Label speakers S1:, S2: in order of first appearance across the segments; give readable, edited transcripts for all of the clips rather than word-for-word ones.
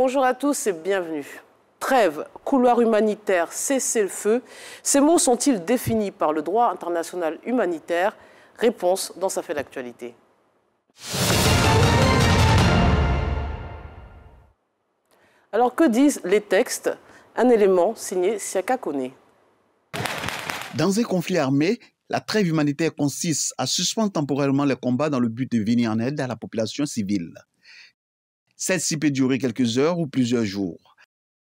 S1: Bonjour à tous et bienvenue. Trêve, couloir humanitaire, cessez-le-feu, ces mots sont-ils définis par le droit international humanitaire? Réponse dans Ça fait l'actualité. Alors que disent les textes? Un élément signé Siaka Kone.
S2: Dans un conflit armé, la trêve humanitaire consiste à suspendre temporairement les combats dans le but de venir en aide à la population civile. Celle-ci peut durer quelques heures ou plusieurs jours.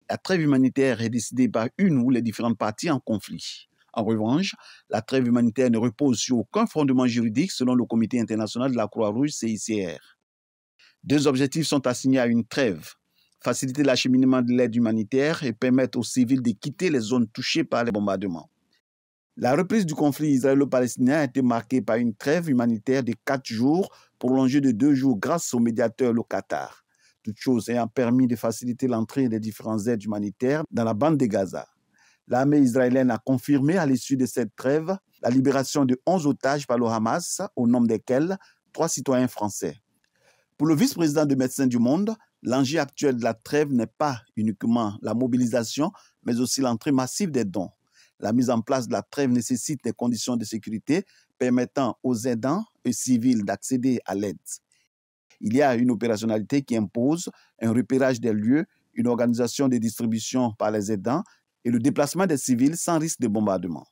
S2: La trêve humanitaire est décidée par une ou les différentes parties en conflit. En revanche, la trêve humanitaire ne repose sur aucun fondement juridique selon le Comité international de la Croix-Rouge CICR. Deux objectifs sont assignés à une trêve: faciliter l'acheminement de l'aide humanitaire et permettre aux civils de quitter les zones touchées par les bombardements. La reprise du conflit israélo-palestinien a été marquée par une trêve humanitaire de 4 jours, prolongée de 2 jours grâce au médiateur le Qatar. Toute chose ayant permis de faciliter l'entrée des différentes aides humanitaires dans la bande de Gaza. L'armée israélienne a confirmé à l'issue de cette trêve la libération de 11 otages par le Hamas, au nombre desquels 3 citoyens français. Pour le vice-président de Médecins du Monde, l'enjeu actuel de la trêve n'est pas uniquement la mobilisation, mais aussi l'entrée massive des dons. La mise en place de la trêve nécessite des conditions de sécurité permettant aux aidants et civils d'accéder à l'aide. Il y a une opérationnalité qui impose un repérage des lieux, une organisation de distribution par les aidants et le déplacement des civils sans risque de bombardement.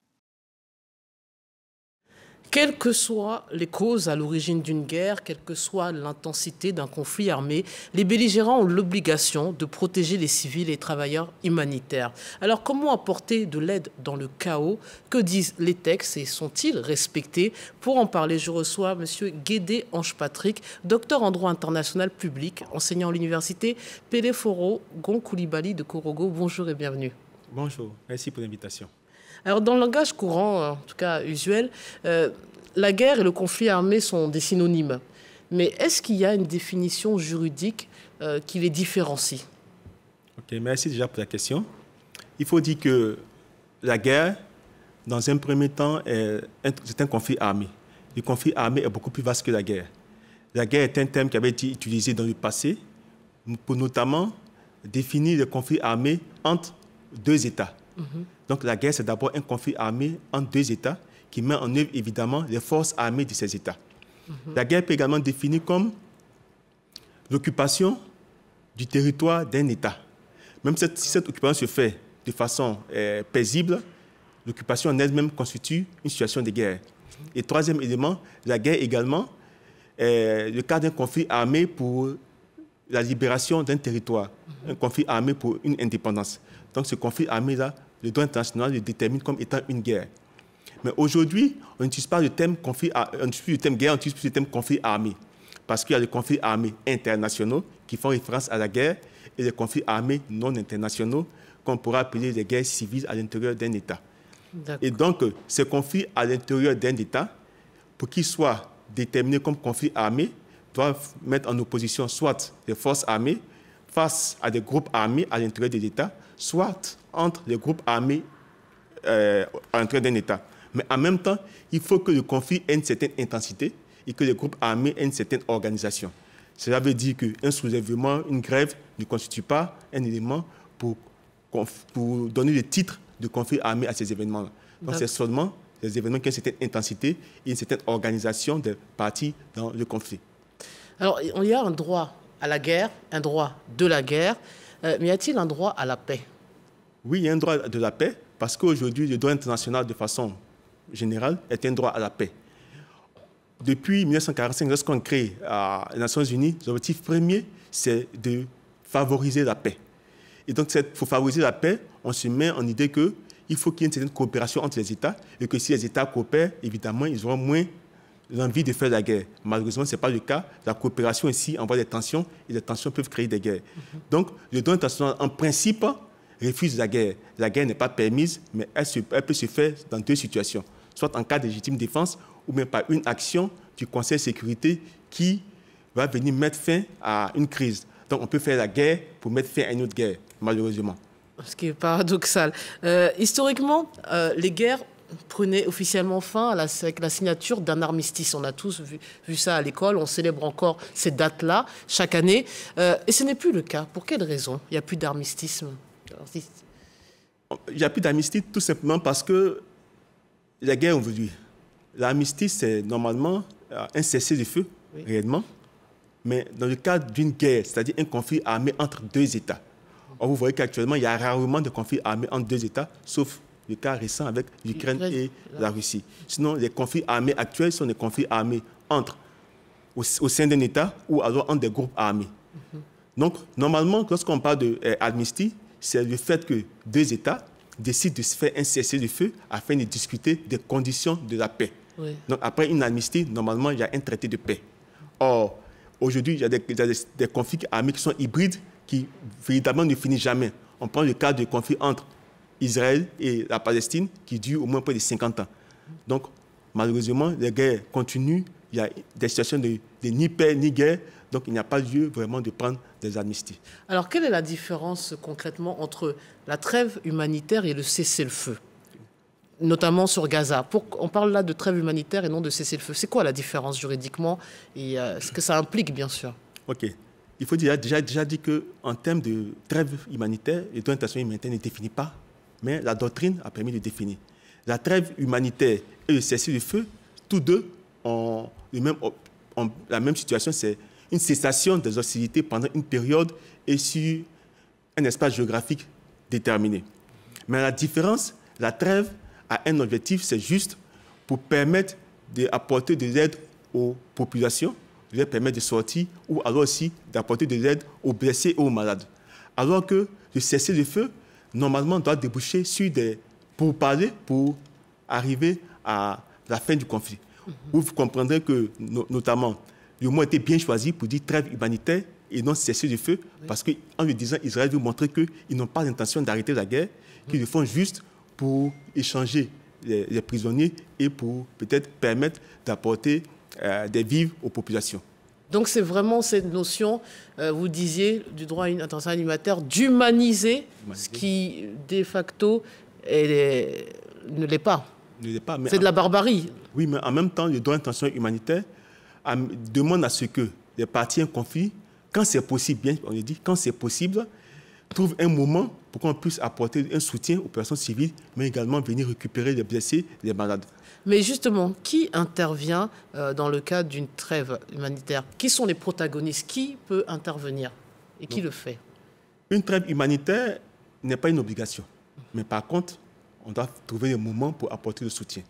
S1: Quelles que soient les causes à l'origine d'une guerre, quelle que soit l'intensité d'un conflit armé, les belligérants ont l'obligation de protéger les civils et les travailleurs humanitaires. Alors comment apporter de l'aide dans le chaos? Que disent les textes et sont-ils respectés? Pour en parler, je reçois M. Guédé Ange-Patrick, docteur en droit international public, enseignant à l'université Peleforo Gon-Koulibaly de Korogo. Bonjour et bienvenue.
S3: Bonjour, merci pour l'invitation.
S1: Alors, dans le langage courant, en tout cas usuel, la guerre et le conflit armé sont des synonymes. Mais est-ce qu'il y a une définition juridique qui les différencie?
S3: Ok, merci déjà pour la question. Il faut dire que la guerre, dans un premier temps, c'est un conflit armé. Le conflit armé est beaucoup plus vaste que la guerre. La guerre est un terme qui avait été utilisé dans le passé pour notamment définir le conflit armé entre deux États. Donc la guerre, c'est d'abord un conflit armé entre deux États qui met en œuvre évidemment les forces armées de ces États. La guerre peut également définir comme l'occupation du territoire d'un État. Même si cette occupation se fait de façon paisible, l'occupation en elle-même constitue une situation de guerre. Et troisième élément, la guerre également est le cas d'un conflit armé pour la libération d'un territoire, un conflit armé pour une indépendance. Donc ce conflit armé-là, le droit international le détermine comme étant une guerre. Mais aujourd'hui, on n'utilise pas le terme conflit, on n'utilise plus le terme guerre, on utilise plus le terme conflit armé. Parce qu'il y a les conflits armés internationaux qui font référence à la guerre et les conflits armés non internationaux qu'on pourra appeler les guerres civiles à l'intérieur d'un État. Et donc, ces conflits à l'intérieur d'un État, pour qu'ils soient déterminés comme conflits armés, doivent mettre en opposition soit les forces armées face à des groupes armés à l'intérieur de l'État, soit entre les groupes armés à l'intérieur d'un État. Mais en même temps, il faut que le conflit ait une certaine intensité et que les groupes armés aient une certaine organisation. Cela veut dire qu'un soulèvement, une grève ne constitue pas un élément pour donner le titre de conflit armé à ces événements-là. Donc c'est seulement des événements qui ont une certaine intensité et une certaine organisation des parties dans le conflit.
S1: Alors, il y a un droit à la guerre, un droit de la guerre, mais y a-t-il un droit à la paix?
S3: Oui, il y a un droit de la paix, parce qu'aujourd'hui, le droit international, de façon générale, est un droit à la paix. Depuis 1945, lorsqu'on crée les Nations Unies, l'objectif premier, c'est de favoriser la paix. Et donc, pour favoriser la paix, on se met en idée qu'il faut qu'il y ait une certaine coopération entre les États, et que si les États coopèrent, évidemment, ils auront moins l'envie de faire la guerre. Malheureusement, ce n'est pas le cas. La coopération ici envoie des tensions, et les tensions peuvent créer des guerres. Donc, le droit international, en principe, refuse la guerre. La guerre n'est pas permise, mais elle peut se faire dans deux situations. Soit en cas de légitime défense, ou bien par une action du Conseil de sécurité qui va venir mettre fin à une crise. Donc, on peut faire la guerre pour mettre fin à une autre guerre, malheureusement.
S1: Ce qui est paradoxal. Historiquement, les guerres prenait officiellement fin avec la signature d'un armistice. On a tous vu ça à l'école, on célèbre encore ces dates-là chaque année. Et ce n'est plus le cas. Pour quelle raison il n'y a plus d'armistice?
S3: Il n'y a plus d'armistice tout simplement parce que la guerre aujourd'hui. L'armistice, c'est normalement un cessez-le-feu, oui, réellement. Mais dans le cadre d'une guerre, c'est-à-dire un conflit armé entre deux États, or, vous voyez qu'actuellement, il y a rarement de conflits armés entre deux États, sauf le cas récent avec l'Ukraine et la Russie. Sinon, les conflits armés actuels sont des conflits armés au sein d'un État ou alors entre des groupes armés. Donc, normalement, lorsqu'on parle d'armistice, c'est le fait que deux États décident de se faire un cessez-le-feu afin de discuter des conditions de la paix. Oui. Donc, après une armistice, normalement, il y a un traité de paix. Or, aujourd'hui, il y a des conflits armés qui sont hybrides, qui véritablement ne finissent jamais. On prend le cas du conflit entre Israël et la Palestine, qui dure au moins près de 50 ans. Donc, malheureusement, les guerres continuent. Il y a des situations de ni paix ni guerre. Donc, il n'y a pas lieu vraiment de prendre des amnisties.
S1: Alors, quelle est la différence concrètement entre la trêve humanitaire et le cessez-le-feu, notamment sur Gaza? On parle là de trêve humanitaire et non de cessez-le-feu. C'est quoi la différence juridiquement et ce que ça implique, bien sûr?
S3: OK. Il faut déjà dire qu'en termes de trêve humanitaire, le droit international humanitaire ne définit pas, mais la doctrine a permis de définir. La trêve humanitaire et le cessez-le-feu, tous deux ont la même situation, c'est une cessation des hostilités pendant une période et sur un espace géographique déterminé. Mais la différence, la trêve a un objectif, c'est juste pour permettre d'apporter des aides aux populations, de leur permettre de sortir, ou alors aussi d'apporter des aides aux blessés et aux malades. Alors que le cessez-le-feu, normalement, doit déboucher sur des pourparlers pour arriver à la fin du conflit. Vous comprendrez que, notamment, le mot a été bien choisi pour dire trêve humanitaire et non cessez-le-feu, oui, parce qu'en le disant, Israël veut montrer qu'ils n'ont pas l'intention d'arrêter la guerre, qu'ils le font juste pour échanger les prisonniers et pour peut-être permettre d'apporter des vivres aux populations.
S1: Donc c'est vraiment cette notion, vous disiez, du droit international humanitaire, d'humaniser ce qui, de facto, ne l'est pas. C'est de la barbarie.
S3: Oui, mais en même temps, le droit international humanitaire demande à ce que les parties en conflit, quand c'est possible, bien on le dit, quand c'est possible, trouvent un moment pour qu'on puisse apporter un soutien aux personnes civiles, mais également venir récupérer les blessés, les malades.
S1: Mais justement, qui intervient dans le cadre d'une trêve humanitaire? Qui sont les protagonistes? Qui peut intervenir? Et qui le fait?
S3: Une trêve humanitaire n'est pas une obligation. Mais par contre, on doit trouver un moment pour apporter le soutien.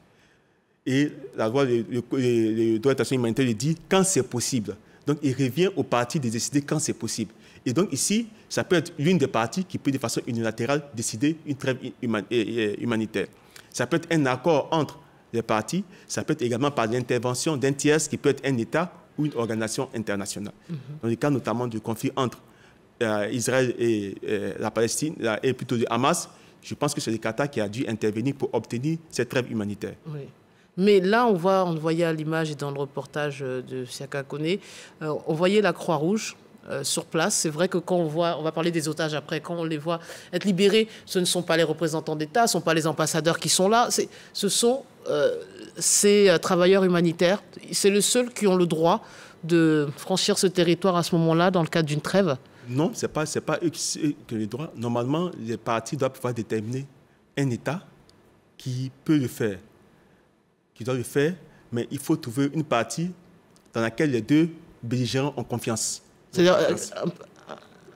S3: Et la loi, le droit international humanitaire le dit quand c'est possible. Donc, il revient aux parties de décider quand c'est possible. Et donc, ici, ça peut être l'une des parties qui peut, de façon unilatérale, décider une trêve humanitaire. Ça peut être un accord entre les parties. Ça peut être également par l'intervention d'un tiers qui peut être un État ou une organisation internationale. Dans le cas notamment du conflit entre Israël et la Palestine, et plutôt le Hamas, je pense que c'est le Qatar qui a dû intervenir pour obtenir cette trêve humanitaire.
S1: Oui. Mais là, on voyait à l'image et dans le reportage de Siaka Kone, on voyait la Croix-Rouge sur place. C'est vrai que quand on va parler des otages après, quand on les voit être libérés, ce ne sont pas les représentants d'État, ce ne sont pas les ambassadeurs qui sont là, ce sont ces travailleurs humanitaires. C'est les seuls qui ont le droit de franchir ce territoire à ce moment-là dans le cadre d'une trêve.
S3: Non, ce n'est pas eux qui ont le droit. Normalement, les partis doivent pouvoir déterminer un État qui peut le faire, qui doit le faire, mais il faut trouver une partie dans laquelle les deux belligérants ont confiance.
S1: C'est-à-dire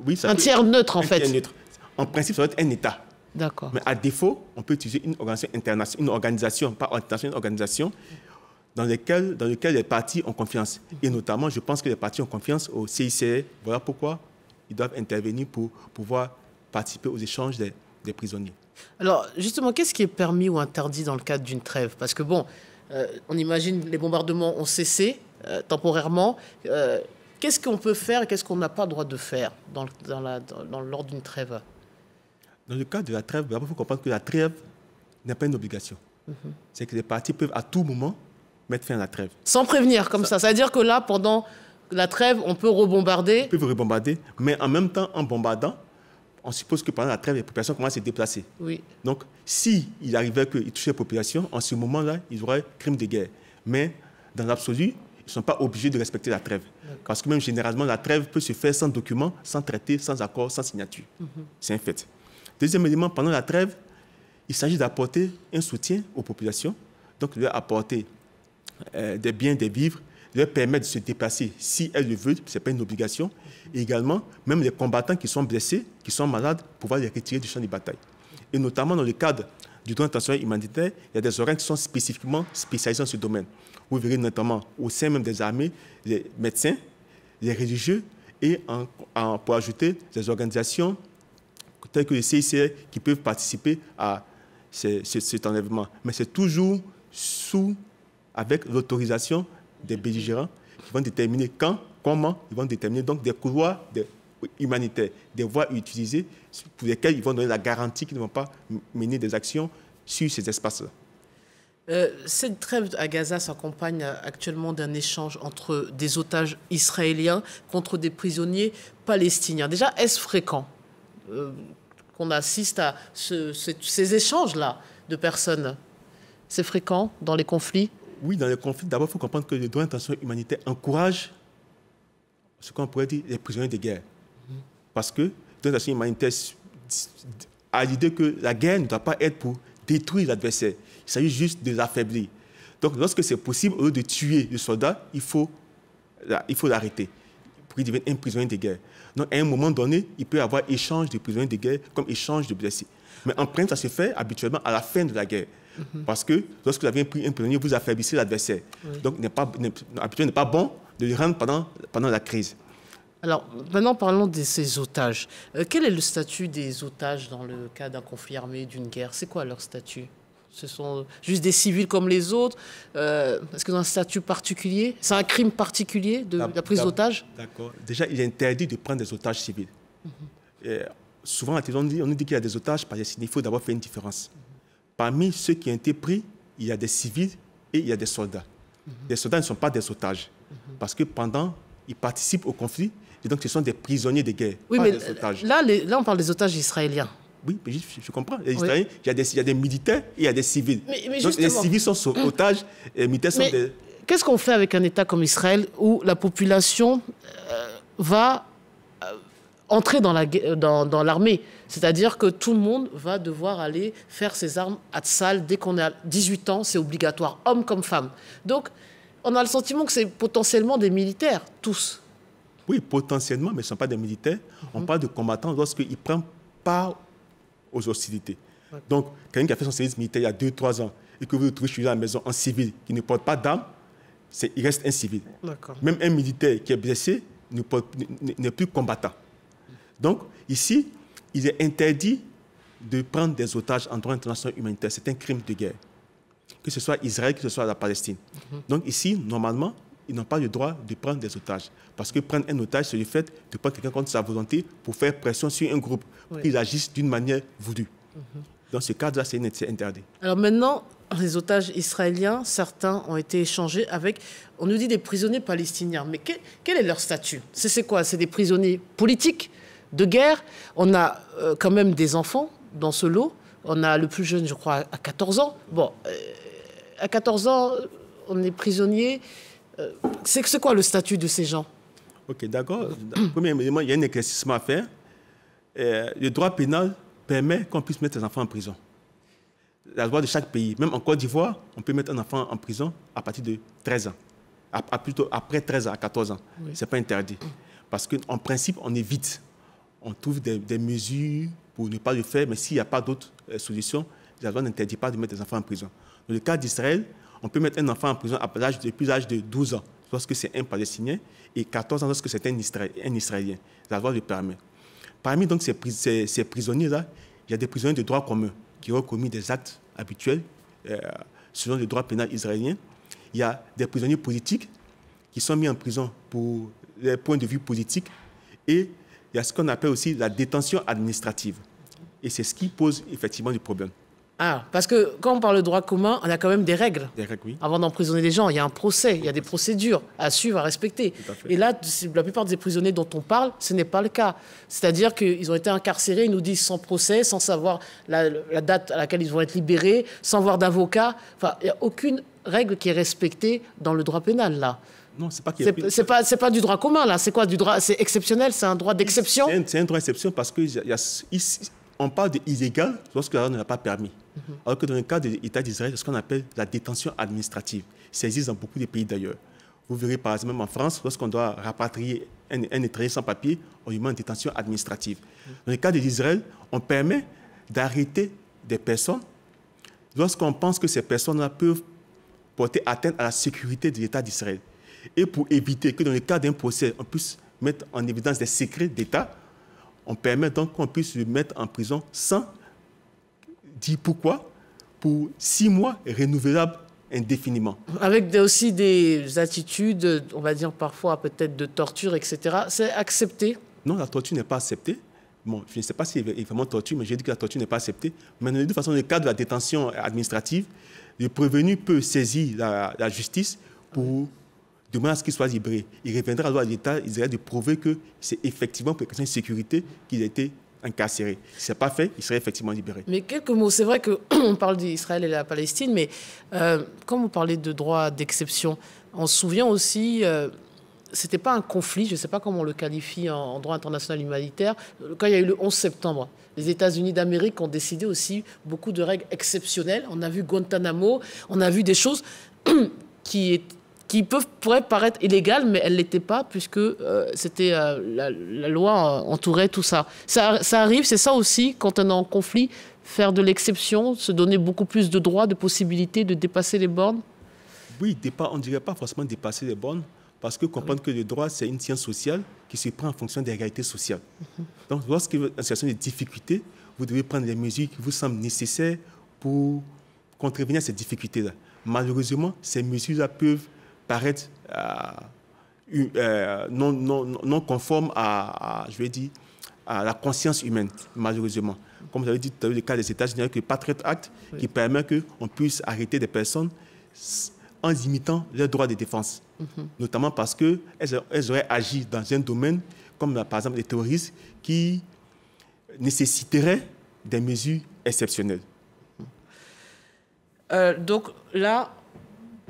S3: oui,
S1: un tiers neutre, en fait.
S3: Tiers neutre. En principe, ça doit être un État.
S1: D'accord.
S3: Mais à défaut, on peut utiliser une organisation internationale, une organisation, pas internationale, une organisation dans laquelle les partis ont confiance. Et notamment, je pense que les partis ont confiance au CICR. Voilà pourquoi ils doivent intervenir pour pouvoir participer aux échanges des prisonniers.
S1: Alors, justement, qu'est-ce qui est permis ou interdit dans le cadre d'une trêve? Parce que, bon, on imagine les bombardements ont cessé temporairement. Qu'est-ce qu'on peut faire et qu'est-ce qu'on n'a pas le droit de faire lors d'une trêve?
S3: Dans le cadre de la trêve, il faut comprendre que la trêve n'est pas une obligation. C'est que les partis peuvent à tout moment mettre fin à la trêve.
S1: Sans prévenir, comme ça. C'est-à-dire que là, pendant la trêve, on peut rebombarder.
S3: On peut rebombarder, mais en même temps, en bombardant, on suppose que pendant la trêve, les populations commencent à se déplacer.
S1: Oui.
S3: Donc, s'il arrivait qu'il touchait les populations, en ce moment-là, il y aurait crime de guerre. Mais dans l'absolu, ils ne sont pas obligés de respecter la trêve. Parce que même généralement, la trêve peut se faire sans document, sans traité, sans accord, sans signature. C'est un fait. Deuxième élément, pendant la trêve, il s'agit d'apporter un soutien aux populations, donc de leur apporter des biens, des vivres, de leur permettre de se déplacer si elles le veulent, ce n'est pas une obligation. Et également, même les combattants qui sont blessés, qui sont malades, pouvoir les retirer du champ de bataille. Et notamment dans le cadre du droit international humanitaire, il y a des organes qui sont spécifiquement spécialisés dans ce domaine. Vous verrez notamment au sein même des armées, les médecins, les religieux et pour ajouter des organisations telles que les CICR qui peuvent participer à cet enlèvement. Mais c'est toujours avec l'autorisation des belligérants qui vont déterminer quand, comment, ils vont déterminer donc des couloirs humanitaires, des voies utilisées pour lesquelles ils vont donner la garantie qu'ils ne vont pas mener des actions sur ces espaces-là.
S1: Cette trêve à Gaza s'accompagne actuellement d'un échange entre des otages israéliens contre des prisonniers palestiniens. Déjà, est-ce fréquent qu'on assiste à ces échanges-là de personnes? C'est fréquent dans les conflits?
S3: Oui, dans les conflits, d'abord, il faut comprendre que le droit international humanitaire encourage ce qu'on pourrait dire les prisonniers de guerre. Parce que le droit international humanitaire a l'idée que la guerre ne doit pas être pour détruire l'adversaire. Il s'agit juste de l'affaiblir. Donc, lorsque c'est possible, au lieu de tuer le soldat, il faut l'arrêter pour qu'il devienne un prisonnier de guerre. Donc, à un moment donné, il peut y avoir échange de prisonniers de guerre comme échange de blessés. Mais en principe, ça se fait habituellement à la fin de la guerre. Parce que lorsque vous avez pris un prisonnier, vous affaiblissez l'adversaire. Donc, habituellement, ce n'est pas bon de le rendre pendant la crise.
S1: Alors, maintenant, parlons de ces otages. Quel est le statut des otages dans le cas d'un conflit armé, d'une guerre? C'est quoi leur statut? Ce sont juste des civils comme les autres? Est-ce qu'ils ont un statut particulier? C'est un crime particulier de la prise d'otages?
S3: D'accord. Déjà, il est interdit de prendre des otages civils. Souvent, on nous dit qu'il y a des otages palestiniens. Il faut d'abord faire une différence. Parmi ceux qui ont été pris, il y a des civils et il y a des soldats. Les soldats ne sont pas des otages. Parce que ils participent au conflit, et donc ce sont des prisonniers de guerre,
S1: oui,
S3: pas
S1: mais
S3: des otages.
S1: Là, on parle des otages israéliens.
S3: Oui, mais je comprends. Les Israéliens, il y a des militaires et il y a des civils.
S1: Mais
S3: donc les civils sont otages et les militaires sont des...
S1: Qu'est-ce qu'on fait avec un État comme Israël où la population va entrer dans l'armée? C'est-à-dire que tout le monde va devoir aller faire ses armes à Tzal dès qu'on a 18 ans, c'est obligatoire, hommes comme femmes. Donc, on a le sentiment que c'est potentiellement des militaires, tous.
S3: Oui, potentiellement, mais ce ne sont pas des militaires. On parle de combattants lorsqu'ils prennent part aux hostilités. Donc, quelqu'un qui a fait son service militaire il y a 2-3 ans et que vous le trouvez chez lui à la maison en civil, qui ne porte pas d'armes, il reste un civil. Même un militaire qui est blessé n'est plus combattant. Donc, ici, il est interdit de prendre des otages en droit international humanitaire. C'est un crime de guerre. Que ce soit Israël, que ce soit la Palestine. Donc ici, normalement, ils n'ont pas le droit de prendre des otages. Parce que prendre un otage, c'est le fait de prendre quelqu'un contre sa volonté pour faire pression sur un groupe, pour qu'il agisse d'une manière voulue. Dans ce cadre-là, c'est interdit.
S1: Alors maintenant, les otages israéliens, certains ont été échangés avec, on nous dit des prisonniers palestiniens. Mais quel est leur statut? C'est quoi? C'est des prisonniers politiques, de guerre? On a quand même des enfants dans ce lot. On a le plus jeune, je crois, à 14 ans. Bon, à 14 ans, on est prisonnier. C'est quoi le statut de ces gens? Ok,
S3: d'accord. Premier élément, il y a un éclaircissement à faire. Le droit pénal permet qu'on puisse mettre les enfants en prison. La loi de chaque pays, même en Côte d'Ivoire, on peut mettre un enfant en prison à partir de 13 ans. Plutôt après 13 ans, à 14 ans. Oui. Ce n'est pas interdit. Parce qu'en principe, on évite. On trouve des mesures pour ne pas le faire, mais s'il n'y a pas d'autres solutions, la loi n'interdit pas de mettre des enfants en prison. Dans le cas d'Israël, on peut mettre un enfant en prison depuis l'âge de 12 ans, lorsque c'est un Palestinien, et 14 ans lorsque c'est un Israélien. La loi le permet. Parmi donc ces prisonniers-là, il y a des prisonniers de droit commun qui ont commis des actes habituels selon le droit pénal israélien. Il y a des prisonniers politiques qui sont mis en prison pour les points de vue politiques, et il y a ce qu'on appelle aussi la détention administrative. Et c'est ce qui pose effectivement du problème.
S1: Ah, parce que quand on parle de droit commun, on a quand même des règles.
S3: Des règles, oui.
S1: Avant d'emprisonner les gens, il y a un procès, il y a des procédures à suivre, à respecter.
S3: Tout à fait.
S1: Et là, la plupart des prisonniers dont on parle, ce n'est pas le cas. C'est-à-dire qu'ils ont été incarcérés, ils nous disent sans procès, sans savoir la date à laquelle ils vont être libérés, sans voir d'avocat. Enfin, il n'y a aucune règle qui est respectée dans le droit pénal, là.
S3: Non, c'est pas qu'il y a
S1: C'est pas du droit commun, là. C'est quoi du droit? C'est exceptionnel, c'est un droit d'exception?
S3: C'est un droit d'exception parce que on parle d'illégal lorsque la loi ne l'a pas permis. Alors que dans le cas de l'État d'Israël, c'est ce qu'on appelle la détention administrative. Ça existe dans beaucoup de pays d'ailleurs. Vous verrez par exemple même en France, lorsqu'on doit rapatrier un étranger sans papier, on lui met en détention administrative. Dans le cas d'Israël, on permet d'arrêter des personnes lorsqu'on pense que ces personnes-là peuvent porter atteinte à la sécurité de l'État d'Israël. Et pour éviter que dans le cas d'un procès, on puisse mettre en évidence des secrets d'État, on permet donc qu'on puisse le mettre en prison sans dire pourquoi, pour 6 mois renouvelables indéfiniment.
S1: Avec aussi des attitudes, on va dire parfois peut-être de torture, etc. C'est accepté?
S3: Non, la torture n'est pas acceptée. Bon, je ne sais pas s'il y a vraiment torture, mais j'ai dit que la torture n'est pas acceptée. Mais de toute façon, dans le cas de la détention administrative, le prévenu peut saisir la justice pour demander à ce qu'il soit libéré. Il reviendra alors à l'État d'Israël de prouver que c'est effectivement pour question de sécurité qu'il a été incarcéré. Si ce n'est pas fait, il serait effectivement libéré.
S1: Mais quelques mots, c'est vrai qu'on parle d'Israël et de la Palestine, mais quand vous parlez de droit d'exception, on se souvient aussi, c'était pas un conflit, je ne sais pas comment on le qualifie en droit international humanitaire, quand il y a eu le 11 septembre. Les États-Unis d'Amérique ont décidé aussi beaucoup de règles exceptionnelles. On a vu Guantanamo, on a vu des choses qui pourraient paraître illégales, mais elles ne l'étaient pas, puisque c'était la loi entourait tout ça. Ça arrive, c'est ça aussi, quand on est en conflit, faire de l'exception, se donner beaucoup plus de droits, de possibilités de dépasser les bornes?
S3: Oui, on ne dirait pas forcément dépasser les bornes, parce que comprendre que le droit, c'est une science sociale qui se prend en fonction des réalités sociales. Donc, lorsqu'il y a une situation de difficulté, vous devez prendre les mesures qui vous semblent nécessaires pour contrevenir à ces difficultés-là. Malheureusement, ces mesures-là peuvent paraître non conformes je vais dire, à la conscience humaine, malheureusement. Comme vous avez dit tout à l'heure, le cas des États-Unis, avec le Patriot Act, qui permet qu'on puisse arrêter des personnes en limitant leurs droits de défense. Notamment parce qu'elles auraient agi dans un domaine, comme par exemple les terroristes, qui nécessiteraient des mesures exceptionnelles.
S1: Donc là,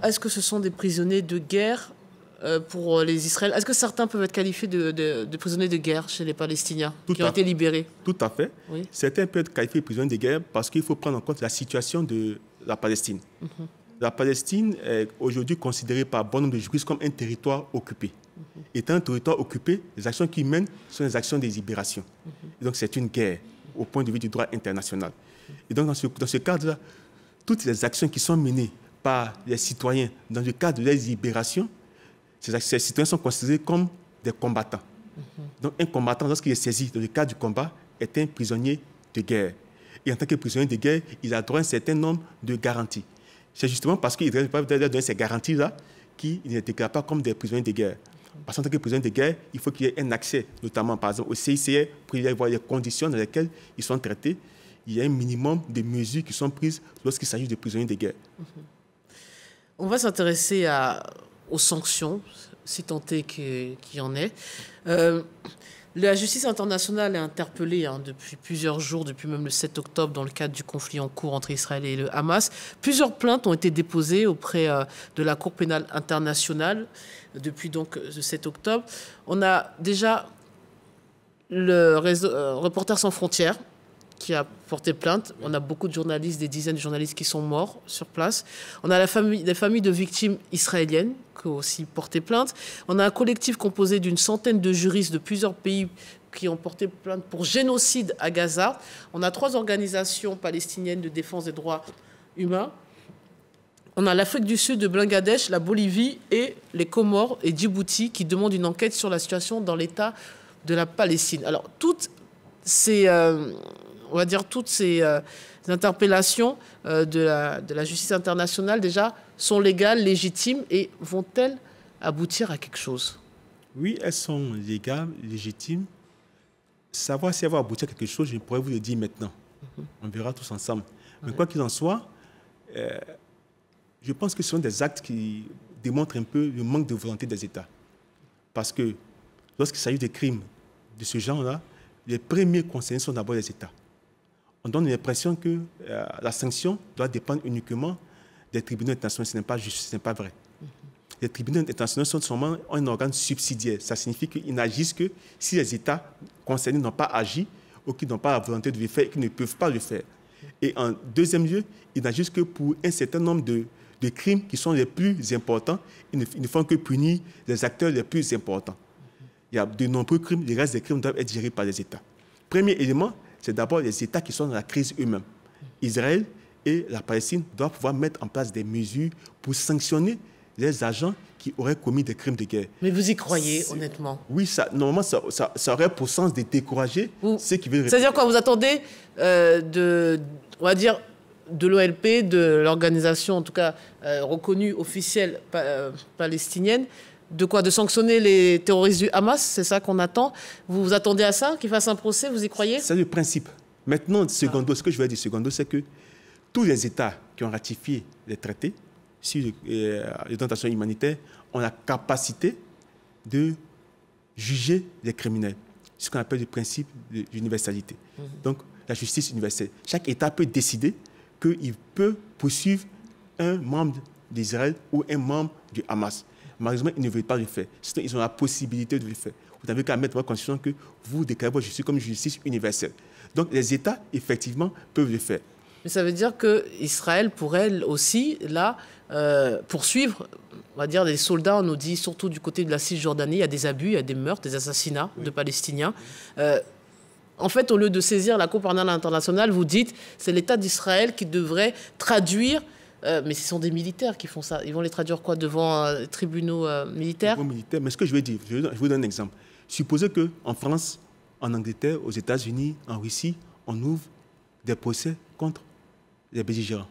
S1: est-ce que ce sont des prisonniers de guerre pour les Israéliens? Est-ce que certains peuvent être qualifiés de prisonniers de guerre chez les Palestiniens qui ont été libérés?
S3: Tout à fait. Oui. Certains peuvent être qualifiés de prisonniers de guerre parce qu'il faut prendre en compte la situation de la Palestine. La Palestine est aujourd'hui considérée par bon nombre de juristes comme un territoire occupé. Étant un territoire occupé, les actions qu'ils mènent sont des actions de libération. Et donc c'est une guerre au point de vue du droit international. Et donc dans ce cadre-là, toutes les actions qui sont menées par les citoyens dans le cadre de leur libération, ces citoyens sont considérés comme des combattants. Donc un combattant, lorsqu'il est saisi dans le cadre du combat, est un prisonnier de guerre. Et en tant que prisonnier de guerre, il a droit à un certain nombre de garanties. C'est justement parce qu'il ne doit pas donner ces garanties-là qu'il ne les déclare pas comme des prisonniers de guerre. Parce qu'en tant que prisonnier de guerre, il faut qu'il y ait un accès, notamment par exemple au CICR, pour y avoir les conditions dans lesquelles ils sont traités. Il y a un minimum de mesures qui sont prises lorsqu'il s'agit de prisonniers de guerre.
S1: On va s'intéresser aux sanctions, si tant est qu'il y en ait. La justice internationale est interpellée depuis plusieurs jours, depuis même le 7 octobre, dans le cadre du conflit en cours entre Israël et le Hamas. Plusieurs plaintes ont été déposées auprès de la Cour pénale internationale depuis donc le 7 octobre. On a déjà le réseau Reporters sans frontières qui a porté plainte. On a beaucoup de journalistes, des dizaines de journalistes qui sont morts sur place. On a des familles de victimes israéliennes qui ont aussi porté plainte. On a un collectif composé d'une centaine de juristes de plusieurs pays qui ont porté plainte pour génocide à Gaza. On a 3 organisations palestiniennes de défense des droits humains. On a l'Afrique du Sud, le Bangladesh, la Bolivie et les Comores et Djibouti qui demandent une enquête sur la situation dans l'État de la Palestine. Alors, toutes ces interpellations de la justice internationale, déjà, sont légales, légitimes et vont-elles aboutir à quelque chose?
S3: Oui, elles sont légales, légitimes. Savoir si elles vont aboutir à quelque chose, je pourrais vous le dire maintenant. On verra tous ensemble. Mais quoi qu'il en soit, je pense que ce sont des actes qui démontrent un peu le manque de volonté des États. Parce que lorsqu'il s'agit de crimes de ce genre-là, les premiers concernés sont d'abord les États. On donne l'impression que la sanction doit dépendre uniquement des tribunaux internationaux. Ce n'est pas juste, ce n'est pas vrai. Les tribunaux internationaux sont seulement un organe subsidiaire. Ça signifie qu'ils n'agissent que si les États concernés n'ont pas agi ou qu'ils n'ont pas la volonté de le faire et qu'ils ne peuvent pas le faire. Et en deuxième lieu, ils n'agissent que pour un certain nombre de crimes qui sont les plus importants. Ils ne font que punir les acteurs les plus importants. Il y a de nombreux crimes, les restes des crimes doivent être gérés par les États. Premier élément, c'est d'abord les États qui sont dans la crise eux-mêmes. Israël et la Palestine doivent pouvoir mettre en place des mesures pour sanctionner les agents qui auraient commis des crimes de guerre.
S1: Mais vous y croyez, honnêtement?
S3: Oui, normalement, ça aurait pour sens de décourager ceux qui veulent...
S1: C'est-à-dire quoi? Vous attendez on va dire, de l'OLP, de l'organisation, en tout cas reconnue, officielle palestinienne, de quoi? De sanctionner les terroristes du Hamas? C'est ça qu'on attend? Vous vous attendez à ça? Qu'ils fassent un procès? Vous y croyez?
S3: C'est le principe. Maintenant, secondo, ce que je veux dire, secondo, c'est que tous les États qui ont ratifié les traités sur les tentations humanitaires ont la capacité de juger les criminels. Ce qu'on appelle le principe de l'universalité. Donc, la justice universelle. Chaque État peut décider qu'il peut poursuivre un membre d'Israël ou un membre du Hamas. Malheureusement, ils ne veulent pas le faire. Sinon, ils ont la possibilité de le faire. Vous n'avez qu'à mettre dans votre constitution que vous déclarez votre justice comme justice universelle. Donc, les États, effectivement, peuvent le faire.
S1: Mais ça veut dire qu'Israël pourrait aussi, là, poursuivre, on va dire, les soldats, on nous dit, surtout du côté de la Cisjordanie, il y a des abus, il y a des meurtres, des assassinats de Palestiniens. En fait, au lieu de saisir la Cour pénale internationale, vous dites c'est l'État d'Israël qui devrait traduire, mais ce sont des militaires qui font ça. Ils vont les traduire quoi? Devant les tribunaux militaires?
S3: Mais ce que je veux dire, je vous donne un exemple. Supposez qu'en France, en Angleterre, aux États-Unis, en Russie, on ouvre des procès contre les belligérants.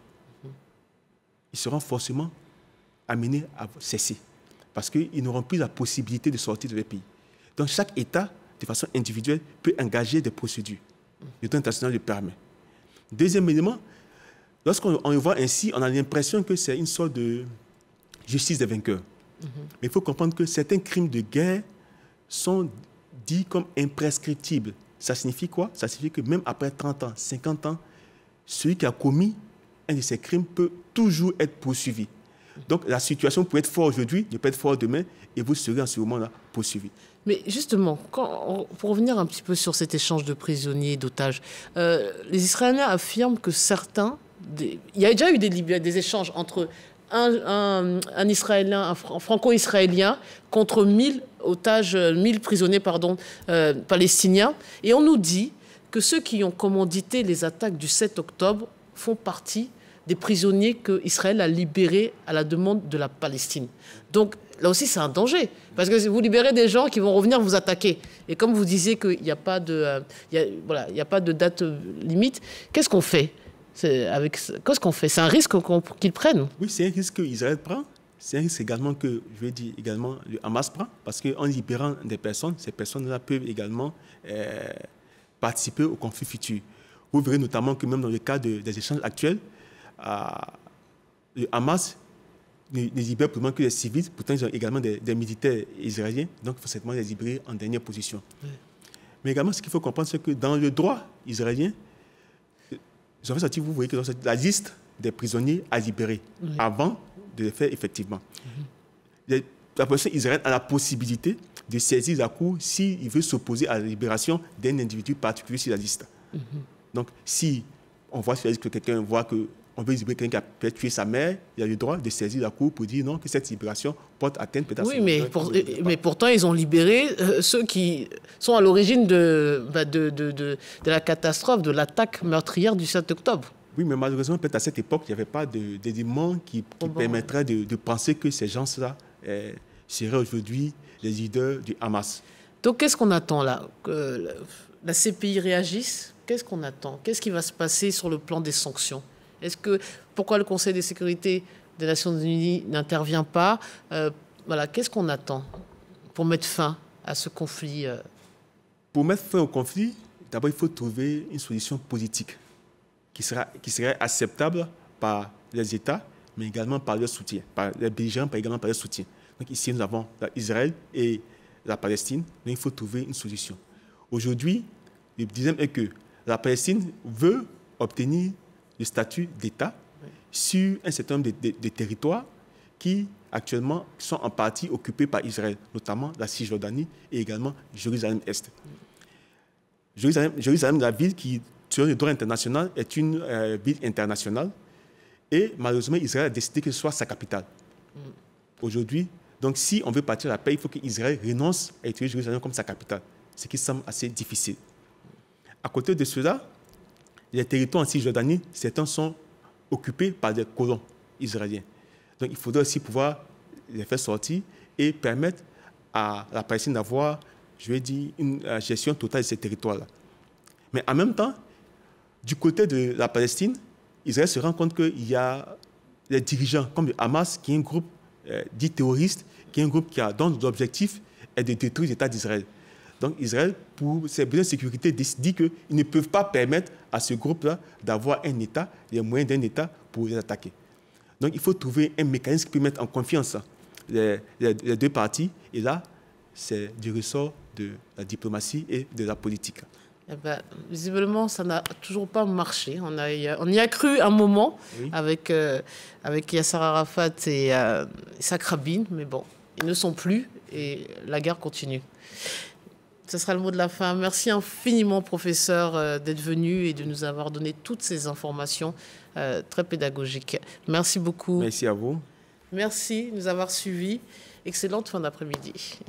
S3: Ils seront forcément amenés à cesser parce qu'ils n'auront plus la possibilité de sortir de leur pays. Donc chaque État, de façon individuelle, peut engager des procédures. Le droit international le permet. Deuxième élément, lorsqu'on le voit ainsi, on a l'impression que c'est une sorte de justice des vainqueurs. Mais il faut comprendre que certains crimes de guerre sont dits comme imprescriptibles. Ça signifie quoi? Ça signifie que même après 30 ans, 50 ans, celui qui a commis un de ces crimes peut toujours être poursuivi. Donc la situation peut être forte aujourd'hui, ne peut être forte demain, et vous serez en ce moment-là poursuivi.
S1: Mais justement, pour revenir un petit peu sur cet échange de prisonniers et d'otages, les Israéliens affirment que certains... il y a déjà eu des échanges entre un Israélien, un franco-israélien, contre 1000 otages, 1000 prisonniers palestiniens. Et on nous dit que ceux qui ont commandité les attaques du 7 octobre font partie des prisonniers qu'Israël a libérés à la demande de la Palestine. Donc là aussi, c'est un danger. Parce que vous libérez des gens qui vont revenir vous attaquer. Et comme vous disiez qu'il n'y a pas de, il y a pas de date limite, qu'est-ce qu'on fait? Qu'est-ce qu'on fait? C'est un risque qu'ils prennent?
S3: Oui, c'est un risque qu'Israël prend. C'est un risque également que, je vais dire, également, le Hamas prend. Parce qu'en libérant des personnes, ces personnes-là peuvent également participer au conflit futur. Vous verrez notamment que même dans le cas des échanges actuels, le Hamas ne libère pour le moment que les civils, pourtant ils ont également des militaires israéliens, donc il faut certainement les libérer en dernière position. Oui. Mais également, ce qu'il faut comprendre, c'est que dans le droit israélien, ils ont fait sortir, vous voyez que la liste des prisonniers à libérer avant de les faire effectivement. La personne israélienne a la possibilité de saisir la Cour s'il veut s'opposer à la libération d'un individu particulier sur la liste. Donc, si on voit sur la liste que quelqu'un voit qu'on veut libérer quelqu'un qui a peut-être tué sa mère, il a le droit de saisir la Cour pour dire non, que cette libération porte atteinte peut-être à
S1: son mais pourtant, ils ont libéré ceux qui sont à l'origine de la catastrophe, de l'attaque meurtrière du 7 octobre.
S3: Oui, mais malheureusement, peut-être à cette époque, il n'y avait pas d'éléments qui permettraient de penser que ces gens-là seraient aujourd'hui les leaders du Hamas.
S1: Donc, qu'est-ce qu'on attend là? Que la CPI réagisse? Qu'est-ce qu'on attend? Qu'est-ce qui va se passer sur le plan des sanctions? Pourquoi le Conseil de sécurité des Nations Unies n'intervient pas? Qu'est-ce qu'on attend pour mettre fin à ce conflit?
S3: Pour mettre fin au conflit, d'abord, il faut trouver une solution politique. qui serait acceptable par les États, mais également par leur soutien, par les belligérants, mais également par leur soutien. Donc ici, nous avons Israël et la Palestine, mais il faut trouver une solution. Aujourd'hui, le dilemme est que la Palestine veut obtenir le statut d'État sur un certain nombre de territoires qui actuellement sont en partie occupés par Israël, notamment la Cisjordanie et également Jérusalem-Est. Jérusalem, la ville qui, sur le droit international, est une ville internationale. Et malheureusement, Israël a décidé que ce soit sa capitale. Aujourd'hui, donc si on veut partir à la paix, il faut qu'Israël renonce à utiliser Jérusalem comme sa capitale, ce qui semble assez difficile. À côté de cela, les territoires en Cisjordanie, certains sont occupés par des colons israéliens. Donc il faudrait aussi pouvoir les faire sortir et permettre à la Palestine d'avoir, je vais dire, une gestion totale de ces territoires-là. Mais en même temps, du côté de la Palestine, Israël se rend compte qu'il y a des dirigeants comme le Hamas, qui est un groupe dit terroriste, qui est un groupe dont l'objectif est de détruire l'État d'Israël. Donc Israël, pour ses besoins de sécurité, dit qu'ils ne peuvent pas permettre à ce groupe-là d'avoir un État, les moyens d'un État pour les attaquer. Donc il faut trouver un mécanisme qui peut mettre en confiance les deux parties. Et là, c'est du ressort de la diplomatie et de la politique.
S1: Eh ben, visiblement, ça n'a toujours pas marché. On y a cru un moment, oui, avec Yasser Arafat et Yitzhak Rabin, mais bon, ils ne sont plus et la guerre continue. Ce sera le mot de la fin. Merci infiniment, professeur, d'être venu et de nous avoir donné toutes ces informations très pédagogiques. Merci beaucoup.
S3: Merci à vous.
S1: Merci de nous avoir suivis. Excellente fin d'après-midi.